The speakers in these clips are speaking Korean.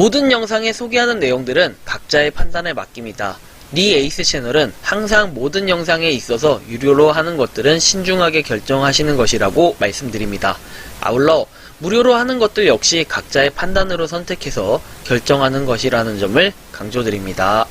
모든 영상에 소개하는 내용들은 각자의 판단에 맡깁니다. 니 에이스 채널은 항상 모든 영상에 있어서 유료로 하는 것들은 신중하게 결정하시는 것이라고 말씀드립니다. 아울러 무료로 하는 것들 역시 각자의 판단으로 선택해서 결정하는 것이라는 점을 강조드립니다.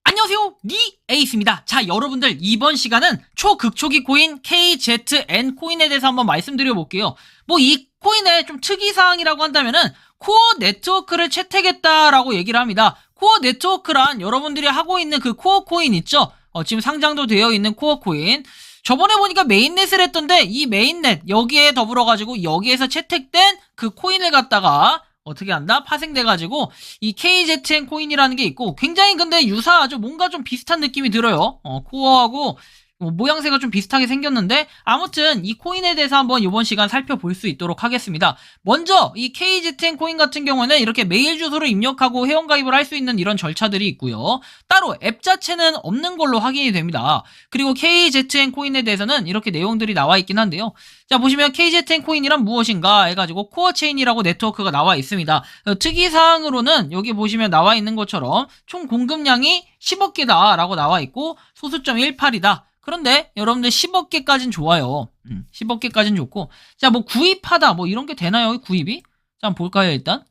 안녕하세요, 니 에이스입니다. 자, 여러분들 이번 시간은 초극초기 코인 KZN 코인에 대해서 한번 말씀드려 볼게요. 뭐 이 코인의 좀 특이사항이라고 한다면은 코어 네트워크를 채택했다라고 얘기를 합니다. 코어 네트워크란 여러분들이 하고 있는 그 코어 코인 있죠? 지금 상장도 되어 있는 코어 코인. 저번에 보니까 메인넷을 했던데 이 메인넷 여기에 더불어가지고 여기에서 채택된 그 코인을 갖다가 어떻게 한다? 파생돼가지고 이 KZN 코인이라는 게 있고 굉장히 근데 유사하죠. 뭔가 좀 비슷한 느낌이 들어요. 코어하고 모양새가 좀 비슷하게 생겼는데 아무튼 이 코인에 대해서 한번 이번 시간 살펴볼 수 있도록 하겠습니다. 먼저 이 KZN 코인 같은 경우는 이렇게 메일 주소를 입력하고 회원가입을 할 수 있는 이런 절차들이 있고요. 따로 앱 자체는 없는 걸로 확인이 됩니다. 그리고 KZN 코인에 대해서는 이렇게 내용들이 나와 있긴 한데요. 자, 보시면 KZN 코인이란 무엇인가 해가지고 코어 체인이라고 네트워크가 나와 있습니다. 특이사항으로는 여기 보시면 나와 있는 것처럼 총 공급량이 10억 개다 라고 나와 있고 소수점 18이다. 그런데 여러분들 10억 개까진 좋아요. 10억 개까진 좋고, 자, 뭐 구입하다 뭐 이런 게 되나요? 구입이? 자, 한번 볼까요? 일단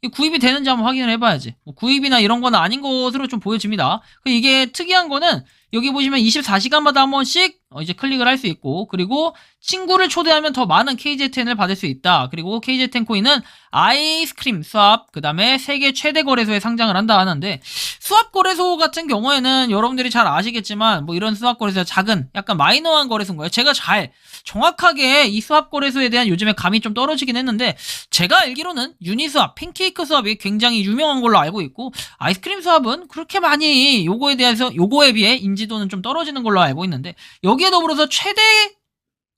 이 구입이 되는지 한번 확인을 해봐야지. 뭐 구입이나 이런 건 아닌 것으로 좀 보여집니다. 이게 특이한 거는 여기 보시면 24시간마다 한 번씩 이제 클릭을 할 수 있고, 그리고 친구를 초대하면 더 많은 KZN을 받을 수 있다. 그리고 KZN 코인은 아이스크림 스왑, 그 다음에 세계 최대 거래소에 상장을 한다 하는데, 스왑 거래소 같은 경우에는 여러분들이 잘 아시겠지만 뭐 이런 스왑 거래소가 작은 약간 마이너한 거래소인 거예요. 제가 정확하게 이 스왑 거래소에 대한 요즘에 감이 좀 떨어지긴 했는데, 제가 알기로는 유니스왑, 팬케이크 스왑이 굉장히 유명한 걸로 알고 있고, 아이스크림 스왑은 그렇게 많이 요거에 비해 인지도는 좀 떨어지는 걸로 알고 있는데, 여기에 더불어서 최대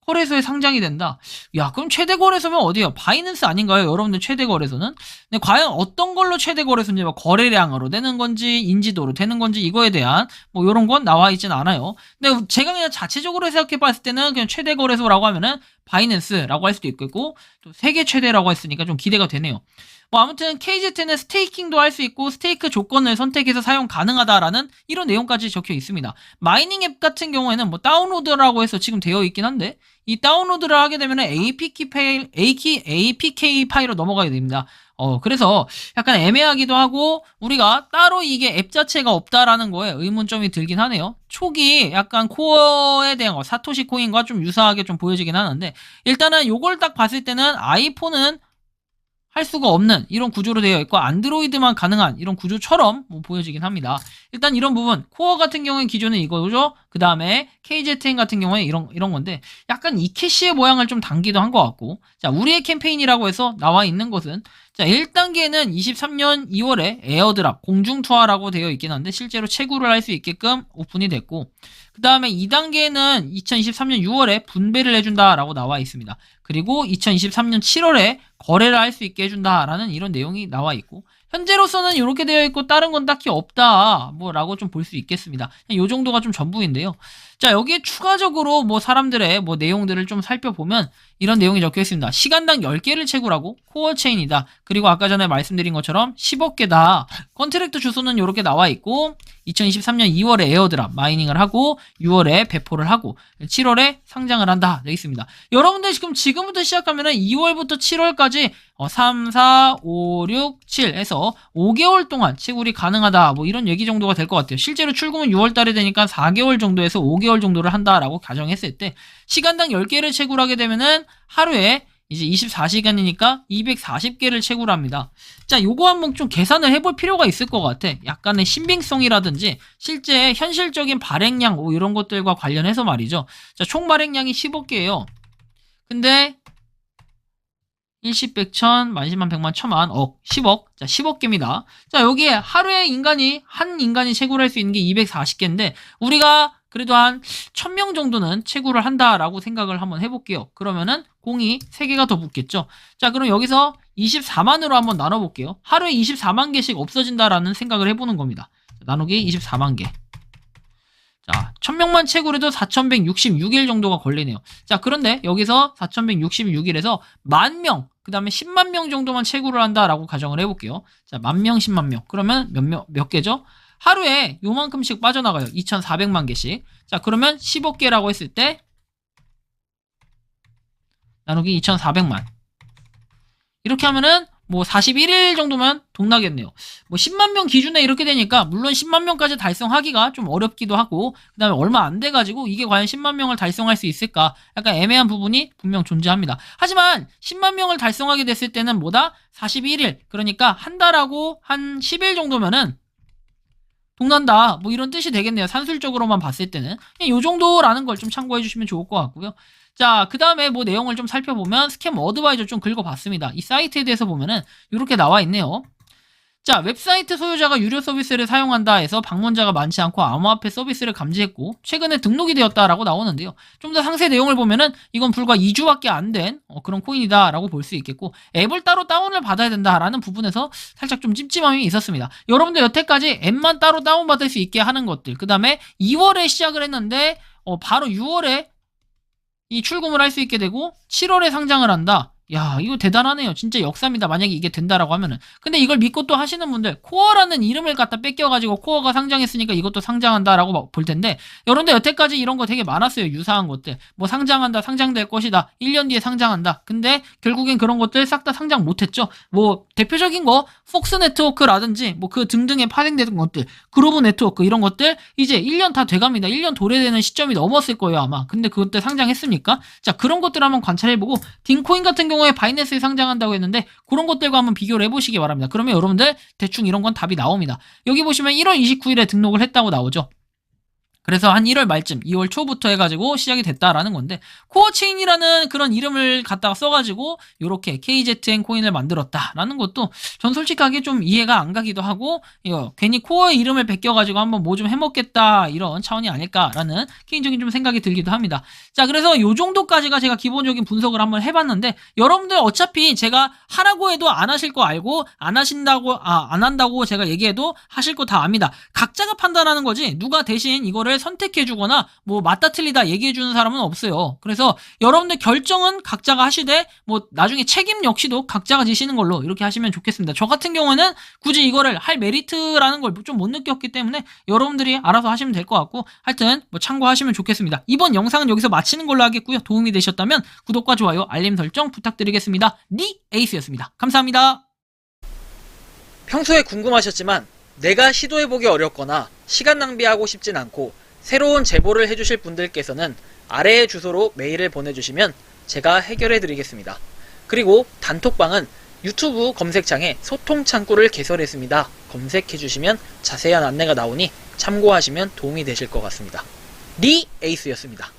거래소에 상장이 된다. 야, 그럼 최대 거래소면 어디예요? 바이낸스 아닌가요? 여러분들 최대 거래소는? 근데 과연 어떤 걸로 최대 거래소인지, 뭐 거래량으로 되는 건지 인지도로 되는 건지 이거에 대한 뭐 이런 건 나와 있진 않아요. 근데 제가 그냥 자체적으로 생각해 봤을 때는 그냥 최대 거래소라고 하면은 바이낸스라고 할 수도 있고, 또 세계 최대라고 했으니까 좀 기대가 되네요. 뭐 아무튼 KZN은 스테이킹도 할 수 있고 스테이크 조건을 선택해서 사용 가능하다라는 이런 내용까지 적혀 있습니다. 마이닝 앱 같은 경우에는 뭐 다운로드라고 해서 지금 되어 있긴 한데, 이 다운로드를 하게 되면 APK 파일로 넘어가게 됩니다. 그래서 약간 애매하기도 하고, 우리가 따로 이게 앱 자체가 없다라는 거에 의문점이 들긴 하네요. 초기 약간 코어에 대한 거, 사토시 코인과 좀 유사하게 좀 보여지긴 하는데, 일단은 요걸 딱 봤을 때는 아이폰은 할 수가 없는 이런 구조로 되어 있고 안드로이드만 가능한 이런 구조처럼 뭐 보여지긴 합니다. 일단 이런 부분, 코어 같은 경우는 기존에 이거죠. 그 다음에 KZN 같은 경우에 이런 건데, 약간 이캐시의 모양을 좀 담기도 한 것 같고, 자, 우리의 캠페인이라고 해서 나와 있는 것은, 자, 1단계는 23년 2월에 에어드랍 공중투하라고 되어 있긴 한데 실제로 채굴을 할 수 있게끔 오픈이 됐고, 그 다음에 2단계는 2023년 6월에 분배를 해준다라고 나와 있습니다. 그리고 2023년 7월에 거래를 할 수 있게 해준다라는 이런 내용이 나와 있고, 현재로서는 이렇게 되어 있고 다른 건 딱히 없다 뭐라고 좀 볼 수 있겠습니다. 이 정도가 좀 전부인데요. 자, 여기에 추가적으로 뭐 사람들의 뭐 내용들을 좀 살펴보면 이런 내용이 적혀 있습니다. 시간당 10개를 채굴하고 코어 체인이다. 그리고 아까 전에 말씀드린 것처럼 10억 개다. 컨트랙트 주소는 이렇게 나와 있고, 2023년 2월에 에어드랍 마이닝을 하고 6월에 배포를 하고 7월에 상장을 한다 되어 있습니다. 여러분들 지금부터 시작하면은 2월부터 7월까지 3, 4, 5, 6, 7 해서 5개월 동안 채굴이 가능하다 뭐 이런 얘기 정도가 될 것 같아요. 실제로 출금은 6월 달에 되니까 4개월 정도에서 5개월 정도를 한다라고 가정했을 때, 시간당 10개를 채굴하게 되면은 하루에 이제 24시간이니까 240개를 채굴합니다. 자, 요거 한번 좀 계산을 해볼 필요가 있을 것 같아. 약간의 신빙성이라든지 실제 현실적인 발행량 뭐 이런 것들과 관련해서 말이죠. 자, 총 발행량이 15개예요. 근데 일십, 백천, 만십만, 백만, 천만, 억, 10억. 자, 10억 개입니다. 자, 여기에 하루에 한 인간이 채굴할 수 있는 게 240개인데, 우리가 그래도 한 1000명 정도는 채굴을 한다라고 생각을 한번 해볼게요. 그러면은 공이 3개가 더 붙겠죠. 자, 그럼 여기서 24만으로 한번 나눠볼게요. 하루에 24만 개씩 없어진다라는 생각을 해보는 겁니다. 나누기 24만 개. 자, 1000명만 채굴 해도 4166일 정도가 걸리네요. 자, 그런데 여기서 4166일에서 10,000명, 그 다음에 10만 명 정도만 채굴을 한다라고 가정을 해볼게요. 자, 10,000명, 10만 명. 그러면 몇 개죠? 하루에 요만큼씩 빠져나가요. 2,400만 개씩. 자, 그러면 15개라고 했을 때 나누기 2,400만. 이렇게 하면은 뭐 41일 정도면 동나겠네요. 뭐 10만 명 기준에 이렇게 되니까 물론 10만 명까지 달성하기가 좀 어렵기도 하고 그 다음에 얼마 안 돼가지고 이게 과연 10만 명을 달성할 수 있을까 약간 애매한 부분이 분명 존재합니다. 하지만 10만 명을 달성하게 됐을 때는 뭐다? 41일 그러니까 한 달하고 한 10일 정도면은 동난다 뭐 이런 뜻이 되겠네요. 산술적으로만 봤을 때는 그냥 요 정도라는 걸 좀 참고해 주시면 좋을 것 같고요. 자, 그 다음에 뭐 내용을 좀 살펴보면 스캠 어드바이저 좀 긁어봤습니다. 이 사이트에 대해서 보면은 이렇게 나와 있네요. 자, 웹사이트 소유자가 유료 서비스를 사용한다 해서 방문자가 많지 않고 암호화폐 서비스를 감지했고 최근에 등록이 되었다라고 나오는데요. 좀 더 상세 내용을 보면은 이건 불과 2주밖에 안 된 그런 코인이다라고 볼 수 있겠고 앱을 따로 다운을 받아야 된다라는 부분에서 살짝 좀 찜찜함이 있었습니다. 여러분들 여태까지 앱만 따로 다운받을 수 있게 하는 것들 그 다음에 2월에 시작을 했는데 바로 6월에 이 출금을 할 수 있게 되고 7월에 상장을 한다. 야, 이거 대단하네요. 진짜 역사입니다. 만약에 이게 된다라고 하면은. 근데 이걸 믿고 또 하시는 분들, 코어라는 이름을 갖다 뺏겨가지고 코어가 상장했으니까 이것도 상장한다라고 볼 텐데, 여러분들 여태까지 이런 거 되게 많았어요. 유사한 것들. 뭐 상장한다, 상장될 것이다, 1년 뒤에 상장한다. 근데 결국엔 그런 것들 싹 다 상장 못했죠. 뭐 대표적인 거, 폭스 네트워크라든지 뭐 그 등등에 파생되는 것들, 그로브 네트워크 이런 것들 이제 1년 다 돼갑니다. 1년 도래되는 시점이 넘었을 거예요 아마. 근데 그것들 상장했습니까? 자, 그런 것들 한번 관찰해보고, 딩코인 같은 경우에 바이낸스에 상장한다고 했는데 그런 것들과 한번 비교를 해보시기 바랍니다. 그러면 여러분들 대충 이런 건 답이 나옵니다. 여기 보시면 1월 29일에 등록을 했다고 나오죠. 그래서 한 1월 말쯤 2월 초부터 해가지고 시작이 됐다라는 건데 코어체인이라는 그런 이름을 갖다가 써가지고 요렇게 KZN 코인을 만들었다라는 것도 전 솔직하게 좀 이해가 안 가기도 하고 괜히 코어 이름을 베껴가지고 한번 뭐 좀 해먹겠다 이런 차원이 아닐까라는 개인적인 좀 생각이 들기도 합니다. 자, 그래서 요 정도까지가 제가 기본적인 분석을 한번 해봤는데 여러분들 어차피 제가 하라고 해도 안 하실 거 알고 안 한다고 제가 얘기해도 하실 거 다 압니다. 각자가 판단하는 거지 누가 대신 이거를 선택해주거나 뭐 맞다 틀리다 얘기해주는 사람은 없어요. 그래서 여러분들 결정은 각자가 하시되 뭐 나중에 책임 역시도 각자가 지시는 걸로 이렇게 하시면 좋겠습니다. 저 같은 경우는 굳이 이거를 할 메리트라는 걸 좀 못 느꼈기 때문에 여러분들이 알아서 하시면 될 것 같고 하여튼 뭐 참고하시면 좋겠습니다. 이번 영상은 여기서 마치는 걸로 하겠고요. 도움이 되셨다면 구독과 좋아요 알림 설정 부탁드리겠습니다. 니 에이스였습니다. 감사합니다. 평소에 궁금하셨지만 내가 시도해보기 어렵거나 시간 낭비하고 싶진 않고 새로운 제보를 해주실 분들께서는 아래의 주소로 메일을 보내주시면 제가 해결해드리겠습니다. 그리고 단톡방은 유튜브 검색창에 소통 창구를 개설했습니다. 검색해주시면 자세한 안내가 나오니 참고하시면 도움이 되실 것 같습니다. 리 에이스였습니다.